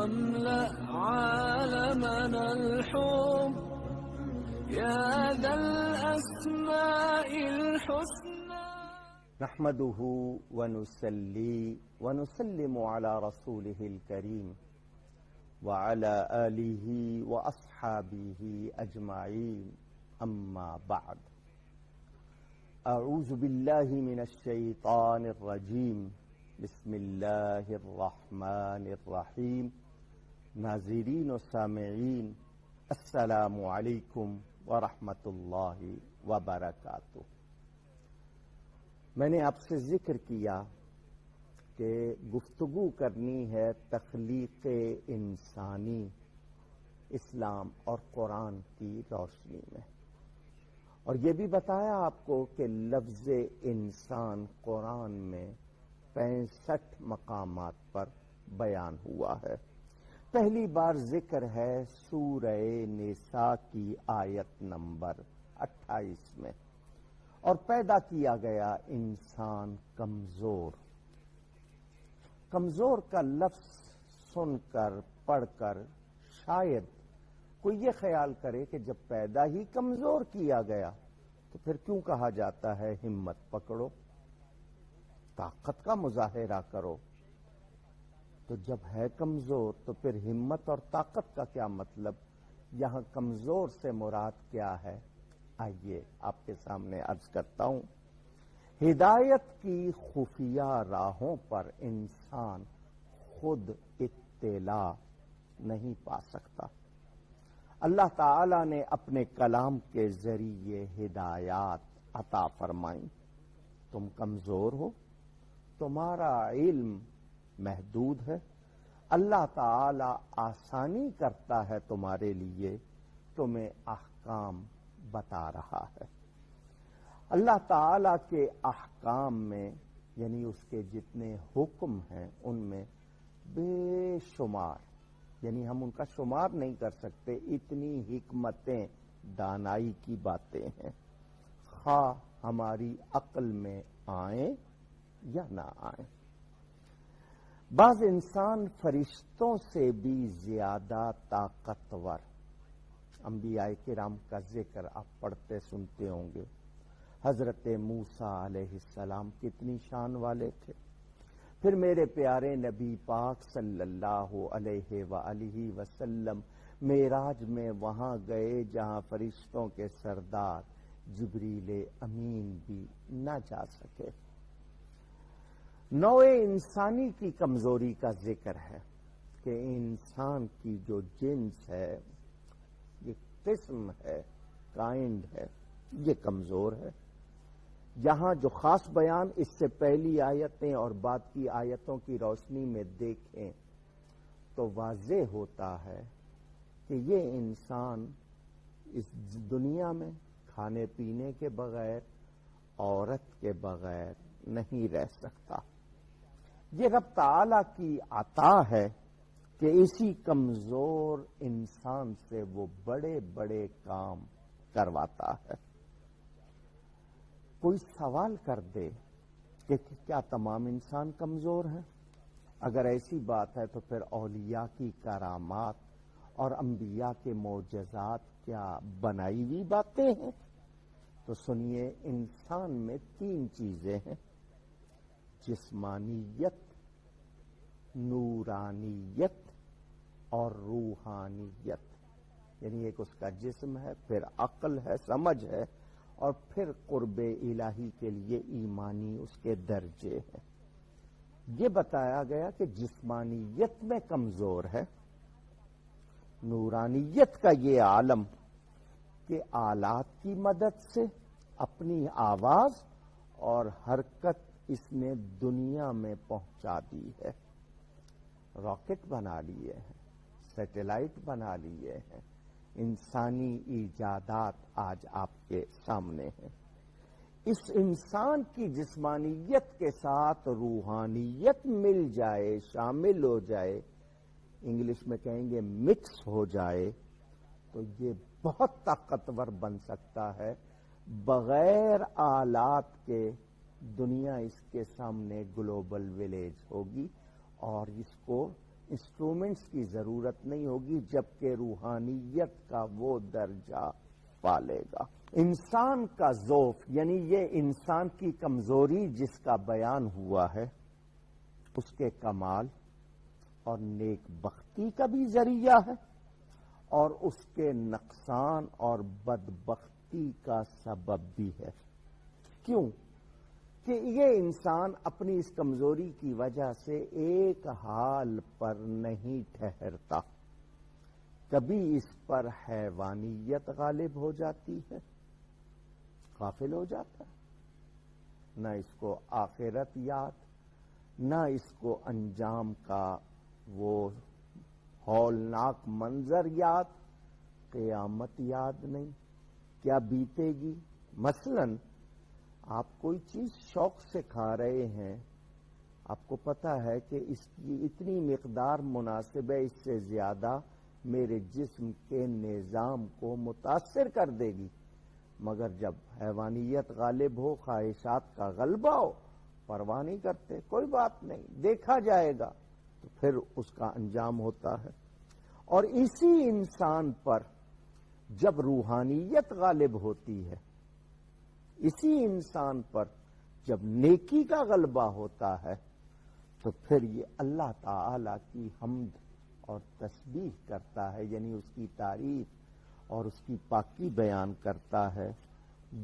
واملأ عالمنا الحب يا ذا الأسماء الحسنى. نحمده ونصلي ونسلم على رسوله الكريم وعلى آله وأصحابه أجمعين، أما بعد. أعوذ بالله من الشيطان الرجيم، بسم اللہ الرحمن الرحیم. ناظرین و سامعین، السلام علیکم ورحمۃ اللہ وبرکاتہ. میں نے آپ سے ذکر کیا کہ گفتگو کرنی ہے تخلیق انسانی اسلام اور قرآن کی روشنی میں، اور یہ بھی بتایا آپ کو کہ لفظ انسان قرآن میں 65 مقامات پر بیان ہوا ہے. پہلی بار ذکر ہے سورہ نساء کی آیت نمبر 28 میں، اور پیدا کیا گیا انسان کمزور. کمزور کا لفظ سن کر پڑھ کر شاید کوئی یہ خیال کرے کہ جب پیدا ہی کمزور کیا گیا تو پھر کیوں کہا جاتا ہے ہمت پکڑو، طاقت کا مظاہرہ کرو. تو جب ہے کمزور تو پھر ہمت اور طاقت کا کیا مطلب؟ یہاں کمزور سے مراد کیا ہے؟ آئیے آپ کے سامنے عرض کرتا ہوں. ہدایت کی خفیہ راہوں پر انسان خود اطلاع نہیں پا سکتا. اللہ تعالی نے اپنے کلام کے ذریعے ہدایات عطا فرمائیں. تم کمزور ہو، تمہارا علم محدود ہے، اللہ تعالی آسانی کرتا ہے تمہارے لیے، تمہیں احکام بتا رہا ہے. اللہ تعالی کے احکام میں یعنی اس کے جتنے حکم ہیں ان میں بے شمار، یعنی ہم ان کا شمار نہیں کر سکتے، اتنی حکمتیں دانائی کی باتیں ہیں، خواہ ہماری عقل میں آئیں یا نہ آئیں. بعض انسان فرشتوں سے بھی زیادہ طاقتور. انبیاء کرام کا ذکر آپ پڑھتے سنتے ہوں گے. حضرت موسیٰ علیہ السلام کتنی شان والے تھے. پھر میرے پیارے نبی پاک صلی اللہ علیہ وآلہ وسلم معراج میں وہاں گئے جہاں فرشتوں کے سردار جبریل امین بھی نہ جا سکے. نوع انسانی کی کمزوری کا ذکر ہے کہ انسان کی جو جنس ہے، یہ قسم ہے، کائنڈ ہے، یہ کمزور ہے. یہاں جو خاص بیان اس سے پہلی آیتیں اور بعد کی آیتوں کی روشنی میں دیکھیں تو واضح ہوتا ہے کہ یہ انسان اس دنیا میں کھانے پینے کے بغیر، عورت کے بغیر نہیں رہ سکتا. یہ رب تعالی کی عطا ہے کہ اسی کمزور انسان سے وہ بڑے بڑے کام کرواتا ہے. کوئی سوال کر دے کہ کیا تمام انسان کمزور ہیں؟ اگر ایسی بات ہے تو پھر اولیاء کی کرامات اور انبیاء کے معجزات کیا بنائی ہوئی باتیں ہیں؟ تو سنیے، انسان میں 3 چیزیں ہیں: جسمانیت، نورانیت اور روحانیت. یعنی ایک اس کا جسم ہے، پھر عقل ہے، سمجھ ہے، اور پھر قرب الہی کے لیے ایمانی اس کے درجے ہیں. یہ بتایا گیا کہ جسمانیت میں کمزور ہے. نورانیت کا یہ عالم کہ آلات کی مدد سے اپنی آواز اور حرکت اس نے دنیا میں پہنچا دی ہے. راکٹ بنا لیے ہیں، سیٹلائٹ بنا لیے ہیں، انسانی ایجادات آج آپ کے سامنے ہیں. اس انسان کی جسمانیت کے ساتھ روحانیت مل جائے، شامل ہو جائے، انگلش میں کہیں گے مکس ہو جائے، تو یہ بہت طاقتور بن سکتا ہے. بغیر آلات کے دنیا اس کے سامنے گلوبل ولیج ہوگی، اور اس کو انسٹرومنٹس کی ضرورت نہیں ہوگی، جبکہ روحانیت کا وہ درجہ پالے گا۔ انسان کا ضعف، یعنی یہ انسان کی کمزوری جس کا بیان ہوا ہے، اس کے کمال اور نیک بختی کا بھی ذریعہ ہے، اور اس کے نقصان اور بدبختی کا سبب بھی ہے۔ کیوں؟ کہ یہ انسان اپنی اس کمزوری کی وجہ سے ایک حال پر نہیں ٹھہرتا، کبھی اس پر حیوانیت غالب ہو جاتی ہے، غافل ہو جاتا ہے، نہ اس کو آخرت یاد، نہ اس کو انجام کا وہ ہولناک منظر یاد، قیامت یاد نہیں، کیا بیتے گی۔ مثلاً آپ کوئی چیز شوق سے کھا رہے ہیں، آپ کو پتا ہے کہ اس کی اتنی مقدار مناسب ہے، اس سے زیادہ میرے جسم کے نظام کو متاثر کر دے گی، مگر جب حیوانیت غالب ہو، خواہشات کا غلبہ ہو، پرواہ نہیں کرتے، کوئی بات نہیں، دیکھا جائے گا، تو پھر اس کا انجام ہوتا ہے۔ اور اسی انسان پر جب روحانیت غالب ہوتی ہے، اسی انسان پر جب نیکی کا غلبہ ہوتا ہے، تو پھر یہ اللہ تعالی کی حمد اور تسبیح کرتا ہے، یعنی اس کی تعریف اور اس کی پاکی بیان کرتا ہے۔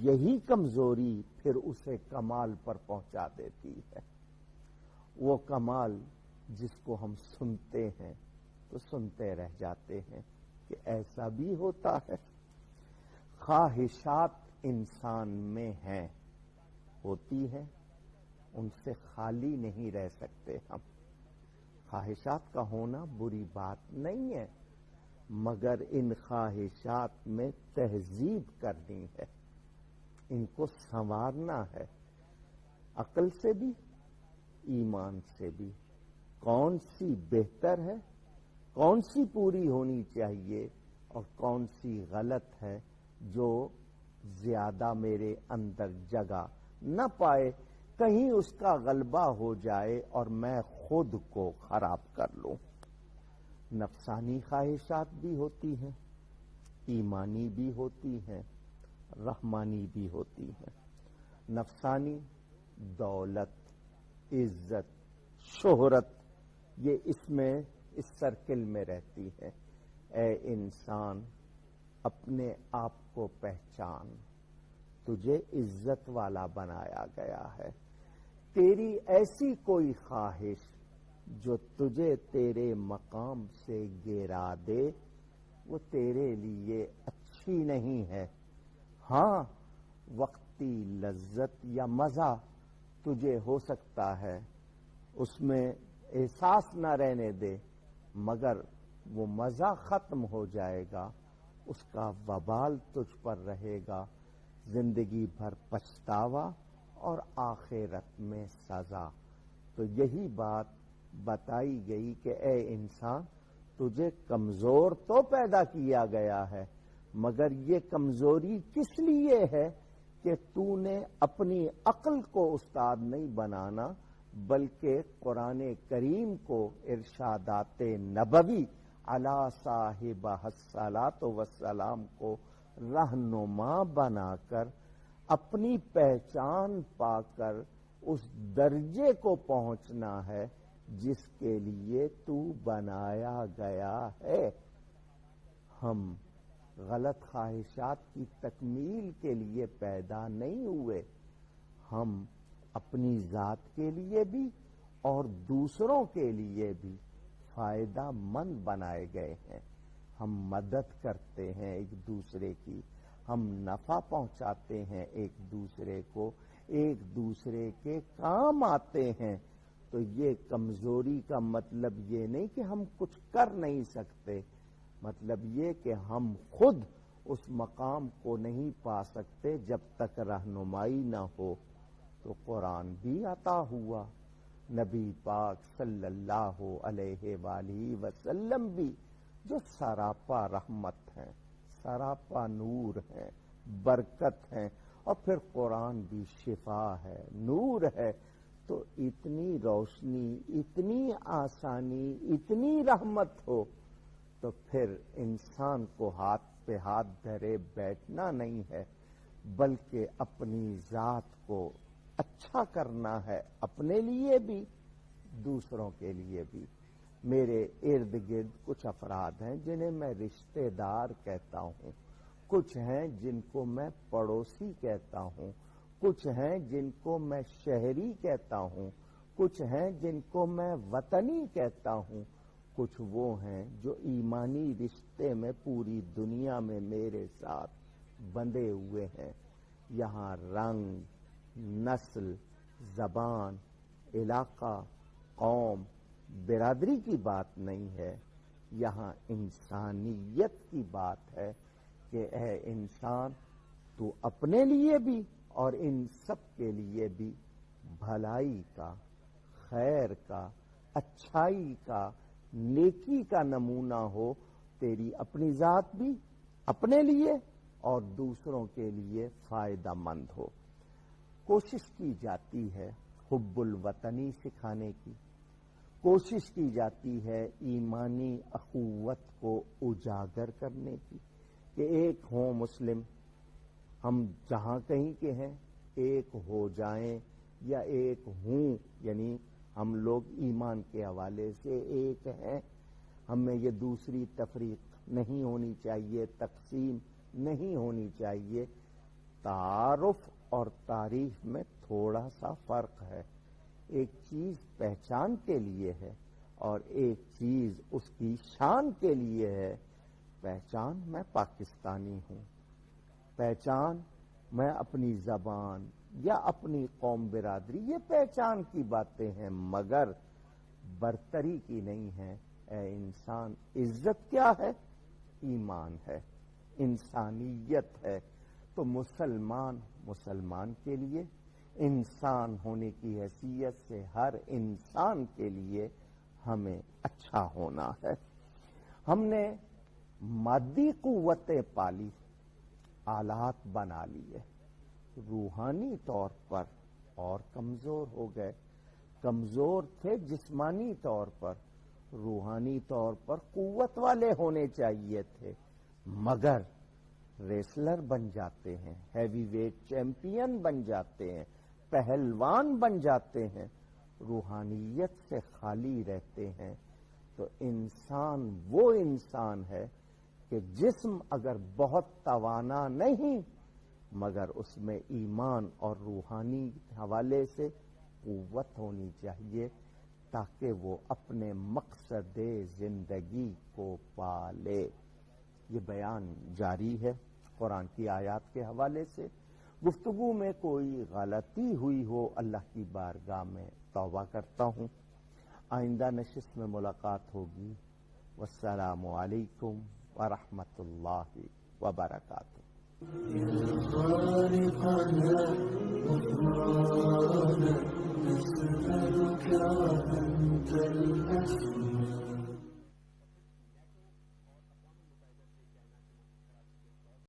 یہی کمزوری پھر اسے کمال پر پہنچا دیتی ہے، وہ کمال جس کو ہم سنتے ہیں تو سنتے رہ جاتے ہیں کہ ایسا بھی ہوتا ہے۔ خواہشات انسان میں ہیں، ہوتی ہے، ان سے خالی نہیں رہ سکتے ہم۔ خواہشات کا ہونا بری بات نہیں ہے، مگر ان خواہشات میں تہذیب کرنی ہے، ان کو سنوارنا ہے، عقل سے بھی، ایمان سے بھی، کون سی بہتر ہے، کون سی پوری ہونی چاہیے اور کون سی غلط ہے، جو زیادہ میرے اندر جگہ نہ پائے، کہیں اس کا غلبہ ہو جائے اور میں خود کو خراب کر لوں۔ نفسانی خواہشات بھی ہوتی ہیں، ایمانی بھی ہوتی ہیں، رحمانی بھی ہوتی ہیں۔ نفسانی دولت، عزت، شہرت، یہ اس سرکل میں رہتی ہے۔ اے انسان، اپنے آپ کو پہچان، تجھے عزت والا بنایا گیا ہے۔ تیری ایسی کوئی خواہش جو تجھے تیرے مقام سے گرا دے، وہ تیرے لیے اچھی نہیں ہے۔ ہاں، وقتی لذت یا مزہ تجھے ہو سکتا ہے، اس میں احساس نہ رہنے دے، مگر وہ مزہ ختم ہو جائے گا، اس کا وبال تجھ پر رہے گا، زندگی بھر پچھتاوا اور آخرت میں سزا۔ تو یہی بات بتائی گئی کہ اے انسان، تجھے کمزور تو پیدا کیا گیا ہے، مگر یہ کمزوری کس لیے ہے کہ تو نے اپنی عقل کو استاد نہیں بنانا، بلکہ قرآن کریم کو ارشادات نبوی علی صاحبہ الصلاۃ والسلام کو رہنما بنا کر اپنی پہچان پا کر اس درجے کو پہنچنا ہے جس کے لیے تو بنایا گیا ہے۔ ہم غلط خواہشات کی تکمیل کے لیے پیدا نہیں ہوئے، ہم اپنی ذات کے لیے بھی اور دوسروں کے لیے بھی فائدہ مند بنائے گئے ہیں۔ ہم مدد کرتے ہیں ایک دوسرے کی، ہم نفع پہنچاتے ہیں ایک دوسرے کو، ایک دوسرے کے کام آتے ہیں۔ تو یہ کمزوری کا مطلب یہ نہیں کہ ہم کچھ کر نہیں سکتے، مطلب یہ کہ ہم خود اس مقام کو نہیں پا سکتے جب تک رہنمائی نہ ہو۔ تو قرآن بھی عطا ہوا، نبی پاک صلی اللہ علیہ وآلہ وسلم بھی، جو سراپا رحمت ہیں، سراپا نور ہیں، برکت ہیں، اور پھر قرآن بھی شفا ہے، نور ہے۔ تو اتنی روشنی، اتنی آسانی، اتنی رحمت ہو تو پھر انسان کو ہاتھ پہ ہاتھ دھرے بیٹھنا نہیں ہے، بلکہ اپنی ذات کو اچھا کرنا ہے، اپنے لیے بھی دوسروں کے لیے بھی۔ میرے ارد گرد کچھ افراد ہیں جنہیں میں رشتہ دار کہتا ہوں، کچھ ہیں جن کو میں پڑوسی کہتا ہوں، کچھ ہیں جن کو میں شہری کہتا ہوں، کچھ ہیں جن کو میں وطنی کہتا ہوں، کچھ وہ ہیں جو ایمانی رشتے میں پوری دنیا میں میرے ساتھ بندھے ہوئے ہیں۔ یہاں رنگ، نسل، زبان، علاقہ، قوم، برادری کی بات نہیں ہے، یہاں انسانیت کی بات ہے کہ اے انسان، تو اپنے لیے بھی اور ان سب کے لیے بھی بھلائی کا، خیر کا، اچھائی کا، نیکی کا نمونہ ہو۔ تیری اپنی ذات بھی اپنے لیے اور دوسروں کے لیے فائدہ مند ہو۔ کوشش کی جاتی ہے حب الوطنی سکھانے کی، کوشش کی جاتی ہے ایمانی اخوت کو اجاگر کرنے کی کہ ایک ہوں مسلم، ہم جہاں کہیں کے ہیں ایک ہو جائیں، یا ایک ہوں یعنی ہم لوگ ایمان کے حوالے سے ایک ہیں، ہمیں یہ دوسری تفریق نہیں ہونی چاہیے، تقسیم نہیں ہونی چاہیے۔ تعارف اور تعریف میں تھوڑا سا فرق ہے، ایک چیز پہچان کے لیے ہے اور ایک چیز اس کی شان کے لیے ہے۔ پہچان میں پاکستانی ہوں، پہچان میں اپنی زبان یا اپنی قوم برادری، یہ پہچان کی باتیں ہیں مگر برتری کی نہیں ہے۔ اے انسان، عزت کیا ہے؟ ایمان ہے، انسانیت ہے۔ تو مسلمان کے لیے، انسان ہونے کی حیثیت سے ہر انسان کے لیے ہمیں اچھا ہونا ہے۔ ہم نے مادی قوتیں پالی، آلات بنا لیے، روحانی طور پر اور کمزور ہو گئے۔ کمزور تھے جسمانی طور پر، روحانی طور پر قوت والے ہونے چاہیے تھے، مگر ریسلر بن جاتے ہیں، ہیوی ویٹ چیمپئن بن جاتے ہیں، پہلوان بن جاتے ہیں، روحانیت سے خالی رہتے ہیں۔ تو انسان وہ انسان ہے کہ جسم اگر بہت توانا نہیں مگر اس میں ایمان اور روحانی حوالے سے قوت ہونی چاہیے تاکہ وہ اپنے مقصد زندگی کو پالے۔ یہ بیان جاری ہے قرآن کی آیات کے حوالے سے۔ گفتگو میں کوئی غلطی ہوئی ہو اللہ کی بارگاہ میں توبہ کرتا ہوں۔ آئندہ نشست میں ملاقات ہوگی۔ والسلام علیکم ورحمۃ اللہ وبرکاتہ۔ يا خالقنا غفرانا نسألك أنت الأسماء